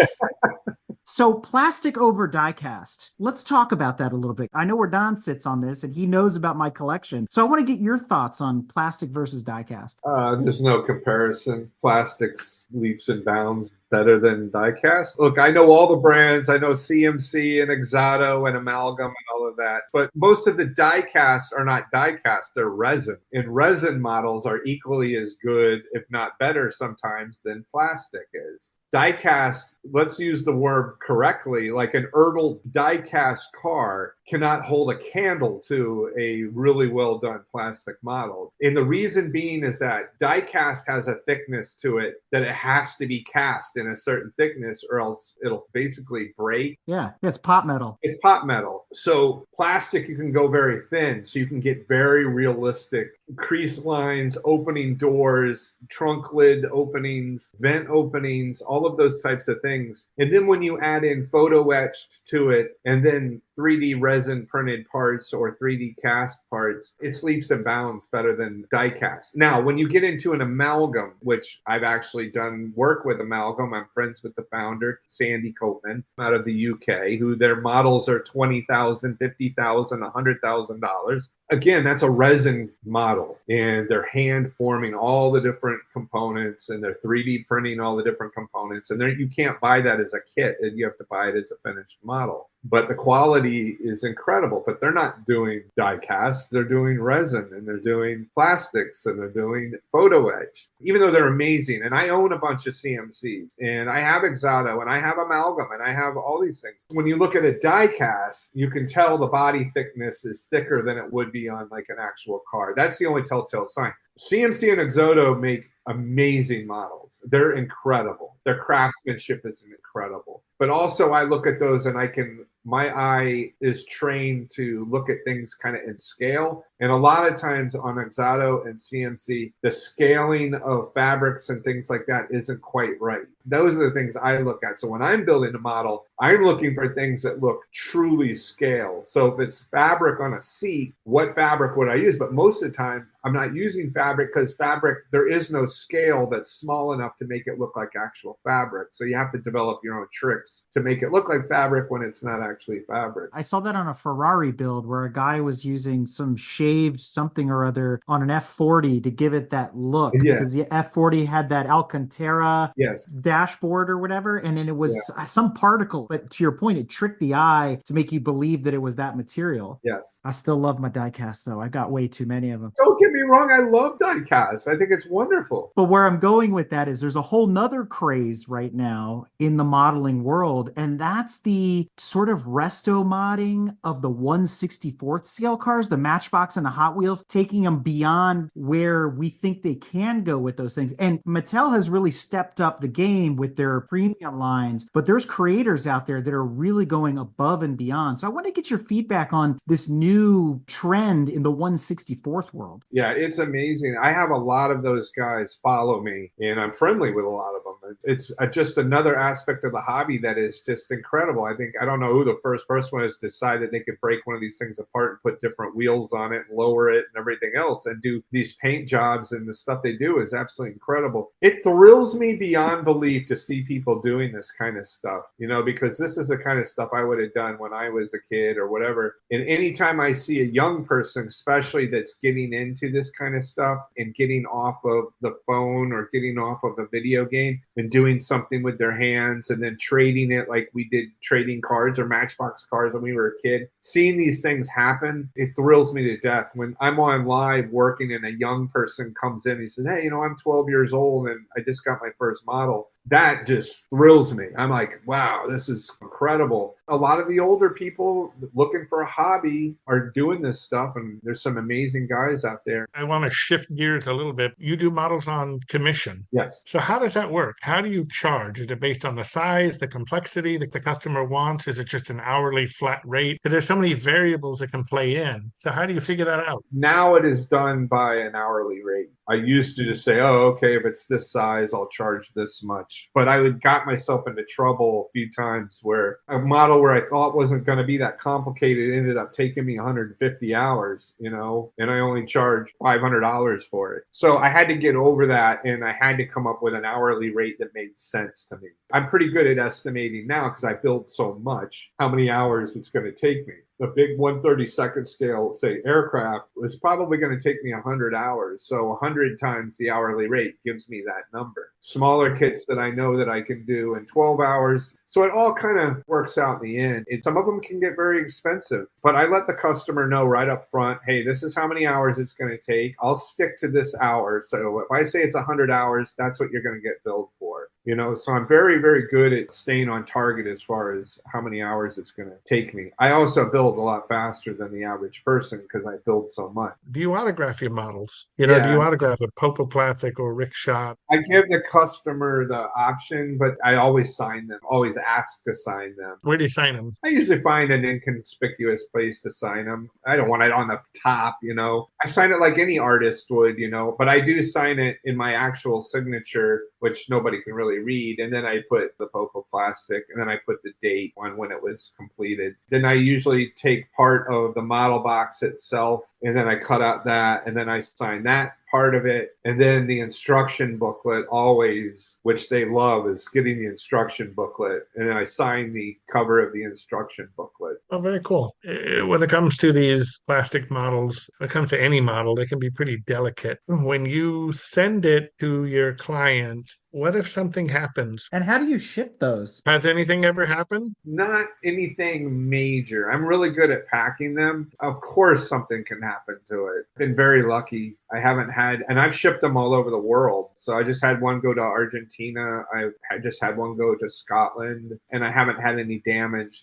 So plastic over diecast. Let's talk about that a little bit. I know where Don sits on this and he knows about my collection. So I want to get your thoughts on plastic versus diecast. There's no comparison. Plastics leaps and bounds better than diecast. Look, I know all the brands. I know CMC and X-Acto and Amalgam and all of that. But most of the diecast are not diecast. They're resin. And resin models are equally as good, if not better sometimes, than plastic is. Diecast, let's use the word correctly, like an Ertl diecast car cannot hold a candle to a really well done plastic model. And the reason being is that diecast has a thickness to it that it has to be cast in a certain thickness or else it'll basically break. Yeah, it's pot metal. It's pot metal. So plastic, you can go very thin. So you can get very realistic crease lines, opening doors, trunk lid openings, vent openings, all of those types of things. And then when you add in photo etched to it and then 3D resin printed parts or 3D cast parts, it leaps and bounds better than die cast. Now, when you get into an amalgam, which I've actually done work with amalgam, I'm friends with the founder, Sandy Copeman, out of the UK, who their models are $20,000, $50,000, $100,000. Again, that's a resin model, and they're hand forming all the different components, and they're 3D printing all the different components. And you can't buy that as a kit, and you have to buy it as a finished model. But the quality is incredible. But they're not doing die cast; they're doing resin, and they're doing plastics, and they're doing photo etch. Even though they're amazing, and I own a bunch of CMCs, and I have X-Acto, and I have amalgam, and I have all these things. When you look at a die cast, you can tell the body thickness is thicker than it would be on like an actual car. That's the only telltale sign. CMC and X-Acto make amazing models. They're incredible. Their craftsmanship is incredible. But also I look at those and my eye is trained to look at things kind of in scale. And a lot of times on Exato and CMC, the scaling of fabrics and things like that isn't quite right. Those are the things I look at. So when I'm building a model, I'm looking for things that look truly scale. So if it's fabric on a seat, what fabric would I use? But most of the time, I'm not using fabric because fabric, there is no scale that's small enough to make it look like actual fabric. So you have to develop your own tricks to make it look like fabric when it's not actually fabric. I saw that on a Ferrari build where a guy was using some shaved something or other on an F40 to give it that look. Yeah. Because the F40 had that Alcantara Yes. dashboard or whatever. And then it was Yeah. some particle. But to your point, it tricked the eye to make you believe that it was that material. Yes. I still love my diecast, though. I got way too many of them. Don't get me wrong. I love diecast. I think it's wonderful. But where I'm going with that is there's a whole nother craze right now in the modeling world, and that's the sort of resto-modding of the 1/64th scale cars, the Matchbox and the Hot Wheels, taking them beyond where we think they can go with those things. And Mattel has really stepped up the game with their premium lines, but there's creators out there that are really going above and beyond. So I want to get your feedback on this new trend in the 1/64th world. Yeah, it's amazing. I have a lot of those guys follow me, and I'm friendly with a lot of them. It's just another aspect of the hobby that is just incredible. I don't know who the first person was to decide that they could break one of these things apart and put different wheels on it and lower it and everything else and do these paint jobs, and the stuff they do is absolutely incredible. It thrills me beyond belief to see people doing this kind of stuff, because this is the kind of stuff I would have done when I was a kid or whatever. And anytime I see a young person, especially that's getting into this kind of stuff and getting off of the phone or getting off of a video game and doing something with their hands and then trading it like we did trading cards or Matchbox cards when we were a kid, seeing these things happen, it thrills me to death. When I'm on live working and a young person comes in, he says, hey, I'm 12 years old and I just got my first model. That just thrills me. I'm like, wow, this is incredible. A lot of the older people looking for a hobby are doing this stuff, and there's some amazing guys out there. I want to shift gears a little bit. You do models on commission. Yes. So how does that work? How do you charge? Is it based on the size, the complexity that the customer wants? Is it just an hourly flat rate? There's so many variables that can play in. So how do you figure that out? Now it is done by an hourly rate. I used to just say, oh, okay, if it's this size, I'll charge this much. But I got myself into trouble a few times where a model where I thought wasn't going to be that complicated ended up taking me 150 hours, and I only charged $500 for it. So I had to get over that, and I had to come up with an hourly rate that made sense to me. I'm pretty good at estimating now because I build so much how many hours it's going to take me. The big 1/32nd scale, say aircraft, was probably going to take me 100 hours. So 100 times the hourly rate gives me that number. Smaller kits that I know that I can do in 12 hours. So it all kind of works out in the end. Some of them can get very expensive, but I let the customer know right up front, hey, this is how many hours it's going to take. I'll stick to this hour. So if I say it's 100 hours, that's what you're going to get billed for. So I'm very, very good at staying on target as far as how many hours it's going to take me. I also build a lot faster than the average person because I build so much. Do you autograph your models? Do Yeah. you autograph a Popoplastic or Rick Schad? I give the customer the option, but I always sign them, always ask to sign them. Where do you sign them? I usually find an inconspicuous place to sign them. I don't want it on the top, I sign it like any artist would, but I do sign it in my actual signature, which nobody can really read. And then I put the Popoplastic, and then I put the date on when it was completed. Then I usually take part of the model box itself, and then I cut out that, and then I sign that part of it. And then the instruction booklet, always, which they love, is getting the instruction booklet. And then I sign the cover of the instruction booklet. Oh, very cool. When it comes to these plastic models, when it comes to any model, they can be pretty delicate. When you send it to your client, what if something happens? And how do you ship those? Has anything ever happened? Not anything major. I'm really good at packing them. Of course, something can happen to it. Been very lucky. I haven't had, and I've shipped them all over the world. So I just had one go to Argentina. I just had one go to Scotland, and I haven't had any damage.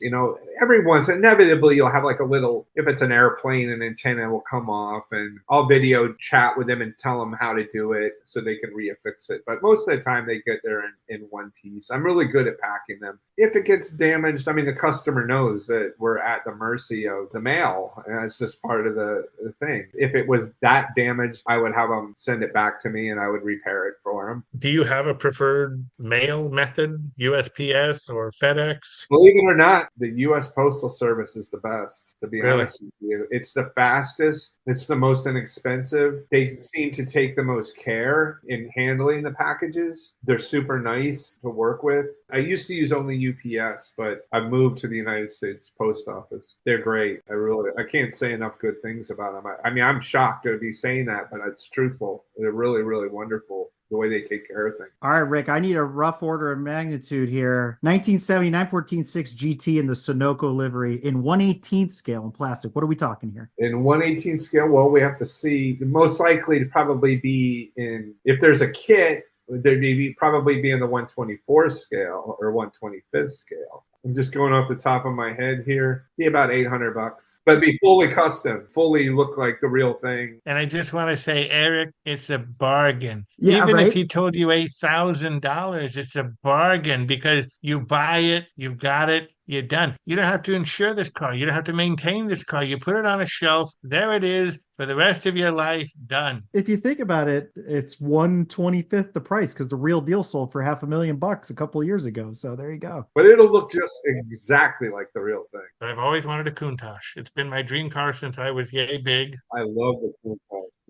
Every once, inevitably, you'll have like a little, if it's an airplane, an antenna will come off, and I'll video chat with them and tell them how to do it so they can reaffix it. But most of the time, they get there in one piece. I'm really good at packing them. if it gets damaged, I mean, the customer knows that we're at the mercy of the mail, and that's just part of the thing. If it was that damaged, I would have them send it back to me and I would repair it for them. Do you have a preferred mail method, USPS or FedEx? Believe it or not, the U.S. Postal Service is the best, to be Really? honest with you. It's the fastest. It's the most inexpensive. They seem to take the most care in handling the packages. They're super nice to work with. I used to use only UPS, but I moved to the United States Post Office. They're great. I can't say enough good things about them. I mean, I'm shocked to be saying that, but it's truthful. They're really, really wonderful, the way they take care of things. All right, Rick, I need a rough order of magnitude here. 1970 914-6 GT in the Sunoco livery in 1/18th scale in plastic. What are we talking here? In 1/18 scale, well, we have to see. Most likely to probably be in, if there's a kit, there'd probably be in the 1/24 scale or 1/25th scale. I'm just going off the top of my head here. Be about $800, but be fully custom, fully look like the real thing. And I just want to say, Eric, it's a bargain. Yeah, Even right? if he told you $8,000, it's a bargain because you buy it, you've got it, you're done. You don't have to insure this car. You don't have to maintain this car. You put it on a shelf. There it is for the rest of your life. Done. If you think about it, it's 1/25th the price because the real deal sold for $500,000 a couple of years ago. So there you go. But it'll look just exactly like the real thing. But I've always wanted a Countach. It's been my dream car since I was yay big. I love the Countach.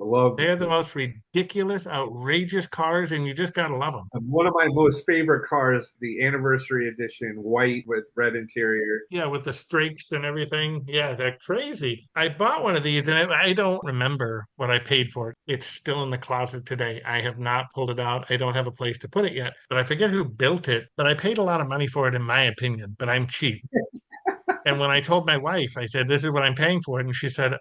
I love They're the most ridiculous, outrageous cars, and you just gotta love them. one of my most favorite cars, the anniversary edition, white with red interior. Yeah, with the strakes and everything. Yeah, they're crazy. I bought one of these, and I don't remember what I paid for it. It's still in the closet today. I have not pulled it out. I don't have a place to put it yet, but I forget who built it. But I paid a lot of money for it, in my opinion, but I'm cheap. And when I told my wife, I said, "This is what I'm paying for it." And she said,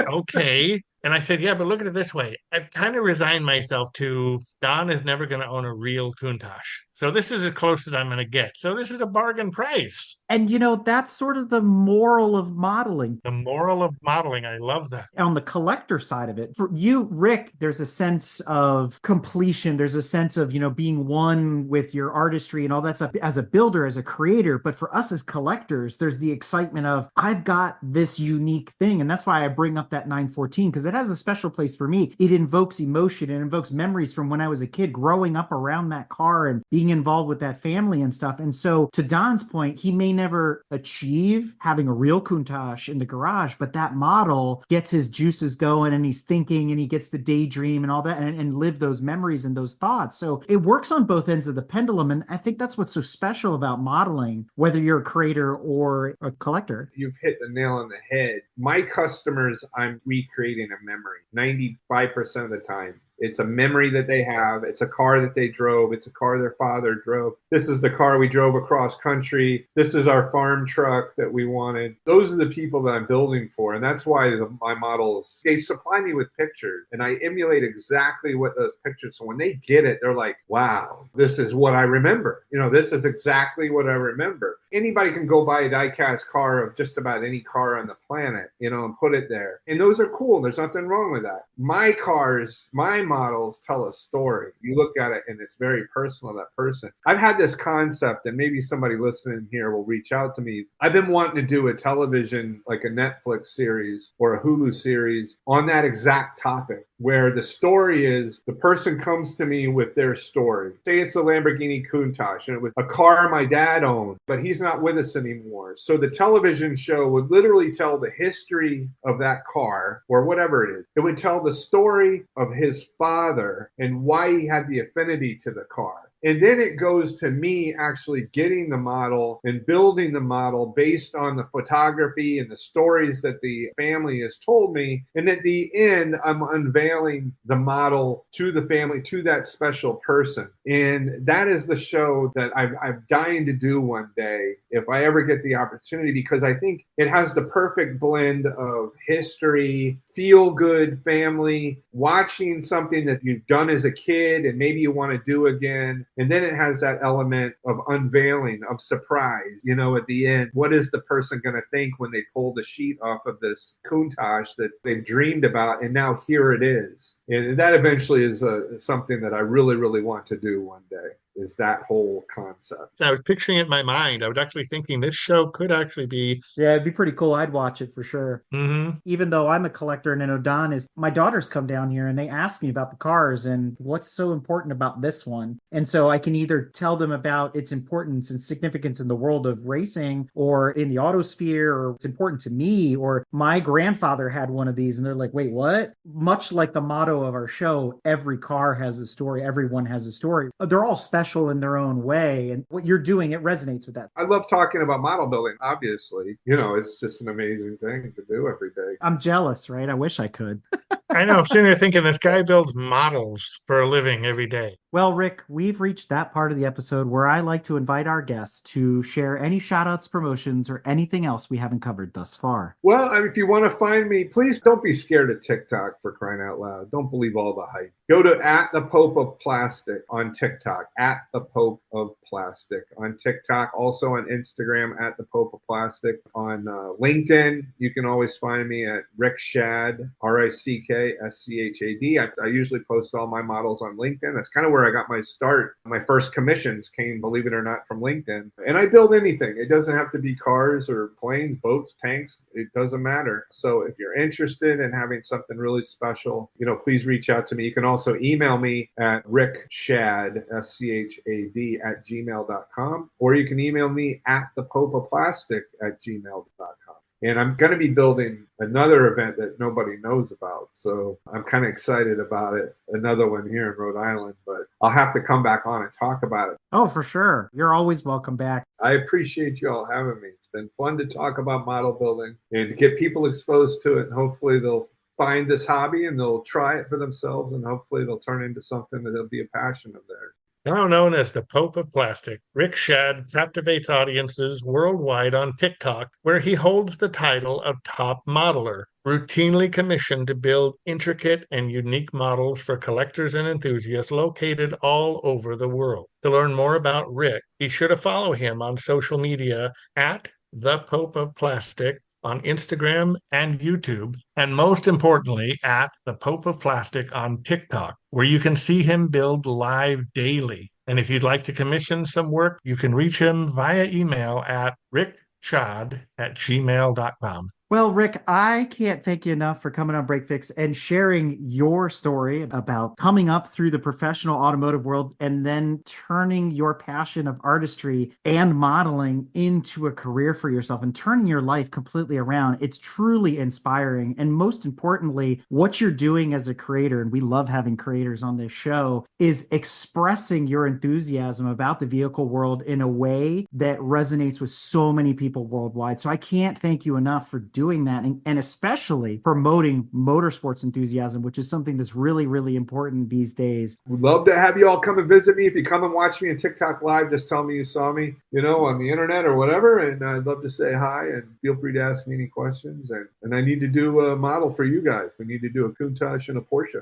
okay. And I said, "Yeah, but look at it this way. I've kind of resigned myself to Don is never going to own a real Countach. So this is as close as I'm going to get. So this is a bargain price." And that's sort of the moral of modeling. The moral of modeling. I love that. On the collector side of it, for you, Rick, there's a sense of completion. There's a sense of, being one with your artistry and all that stuff as a builder, as a creator. But for us as collectors, there's the excitement of, I've got this unique thing. And that's why I bring up that 914, because it has a special place for me. It invokes emotion. It invokes memories from when I was a kid growing up around that car and being involved with that family and stuff. And so to Don's point, he may never achieve having a real Countach in the garage, but that model gets his juices going and he's thinking and he gets to daydream and all that and live those memories and those thoughts. So it works on both ends of the pendulum. And I think that's what's so special about modeling, whether you're a creator or a collector. You've hit the nail on the head. My customers, I'm recreating a memory 95% of the time. It's a memory that they have. It's a car that they drove. It's a car their father drove. This is the car we drove across country. This is our farm truck that we wanted. Those are the people that I'm building for. And that's why my models, they supply me with pictures and I emulate exactly what those pictures. So when they get it, they're like, wow, this is what I remember. This is exactly what I remember. Anybody can go buy a diecast car of just about any car on the planet, and put it there. And those are cool. There's nothing wrong with that. My cars, my models tell a story. You look at it and it's very personal to that person. I've had this concept, and maybe somebody listening here will reach out to me. I've been wanting to do a television, like a Netflix series or a Hulu series on that exact topic, where the story is the person comes to me with their story. Say it's a Lamborghini Countach and it was a car my dad owned, but he's not with us anymore. So the television show would literally tell the history of that car or whatever it is. It would tell the story of his father and why he had the affinity to the car. And then it goes to me actually getting the model and building the model based on the photography and the stories that the family has told me. And at the end, I'm unveiling the model to the family, to that special person. And that is the show that I'm dying to do one day if I ever get the opportunity, because I think it has the perfect blend of history, feel-good family, watching something that you've done as a kid and maybe you want to do again. And then it has that element of unveiling, of surprise, at the end. What is the person going to think when they pull the sheet off of this Countach that they've dreamed about? And now here it is. And that eventually is something that I really, really want to do one day. is that whole concept. I was picturing it in my mind. I was actually thinking this show could actually be. Yeah, it'd be pretty cool. I'd watch it for sure. Mhm. Even though I'm a collector and an Odon my daughters come down here and they ask me about the cars and what's so important about this one. And so I can either tell them about its importance and significance in the world of racing or in the autosphere, or it's important to me, or my grandfather had one of these and they're like, wait, what? Much like the motto of our show, every car has a story. Everyone has a story. They're all special in their own way. And what you're doing, it resonates with that. I love talking about model building, obviously. It's just an amazing thing to do every day. I'm jealous, right? I wish I could. I know. I'm sitting there thinking this guy builds models for a living every day. Well, Rick, we've reached that part of the episode where I like to invite our guests to share any shout outs, promotions, or anything else we haven't covered thus far. Well, if you want to find me, please don't be scared of TikTok, for crying out loud. Don't believe all the hype. Go to @the_Pope_of_Plastic on TikTok, @the_Pope_of_Plastic on TikTok, also on Instagram, @the_Pope_of_Plastic on LinkedIn. You can always find me at Rick Shad, RickSchad. I usually post all my models on LinkedIn. That's kind of where I got my start. My first commissions came, believe it or not, from LinkedIn. And I build anything. It doesn't have to be cars or planes, boats, tanks. It doesn't matter. So if you're interested in having something really special, please reach out to me. You can also email me at rickshad, SCHAD, @gmail.com, or you can email me at thepopeofplastic@gmail.com. And I'm going to be building another event that nobody knows about. So I'm kind of excited about it. Another one here in Rhode Island, but I'll have to come back on and talk about it. Oh, for sure. You're always welcome back. I appreciate you all having me. It's been fun to talk about model building and to get people exposed to it. And hopefully they'll find this hobby and they'll try it for themselves. And hopefully they'll turn into something that'll be a passion of theirs. Now known as the Pope of Plastic, Rick Shad captivates audiences worldwide on TikTok, where he holds the title of top modeler, routinely commissioned to build intricate and unique models for collectors and enthusiasts located all over the world. To learn more about Rick, be sure to follow him on social media at the Pope of Plastic on Instagram and YouTube, and most importantly, at the Pope of Plastic on TikTok, where you can see him build live daily. And if you'd like to commission some work, you can reach him via email at rickshad@gmail.com. Well, Rick, I can't thank you enough for coming on Break Fix and sharing your story about coming up through the professional automotive world and then turning your passion of artistry and modeling into a career for yourself and turning your life completely around. It's truly inspiring. And most importantly, what you're doing as a creator, and we love having creators on this show, is expressing your enthusiasm about the vehicle world in a way that resonates with so many people worldwide. So I can't thank you enough for doing that, and especially promoting motorsports enthusiasm, which is something that's really, really important these days. We'd love to have you all come and visit me. If you come and watch me on TikTok Live, just tell me you saw me, on the internet or whatever, and I'd love to say hi, and feel free to ask me any questions. And I need to do a model for you guys. We need to do a Countach and a Porsche.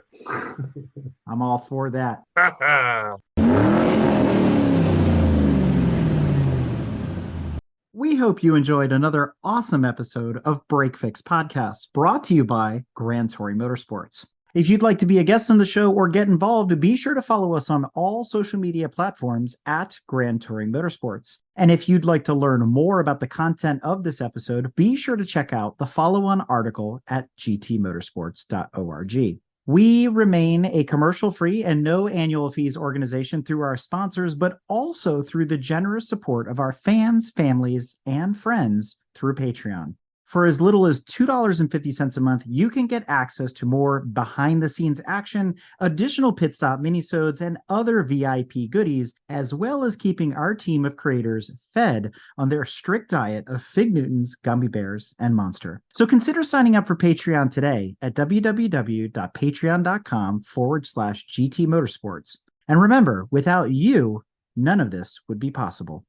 I'm all for that. We hope you enjoyed another awesome episode of Break Fix Podcast, brought to you by Grand Touring Motorsports. If you'd like to be a guest on the show or get involved, be sure to follow us on all social media platforms at Grand Touring Motorsports. And if you'd like to learn more about the content of this episode, be sure to check out the follow-on article at gtmotorsports.org. We remain a commercial-free and no annual fees organization through our sponsors, but also through the generous support of our fans, families, and friends through Patreon. For as little as $2.50 a month, you can get access to more behind-the-scenes action, additional pit stop minisodes, and other VIP goodies, as well as keeping our team of creators fed on their strict diet of Fig Newtons, gummy bears, and Monster. So consider signing up for Patreon today at www.patreon.com/GT Motorsports. And remember, without you, none of this would be possible.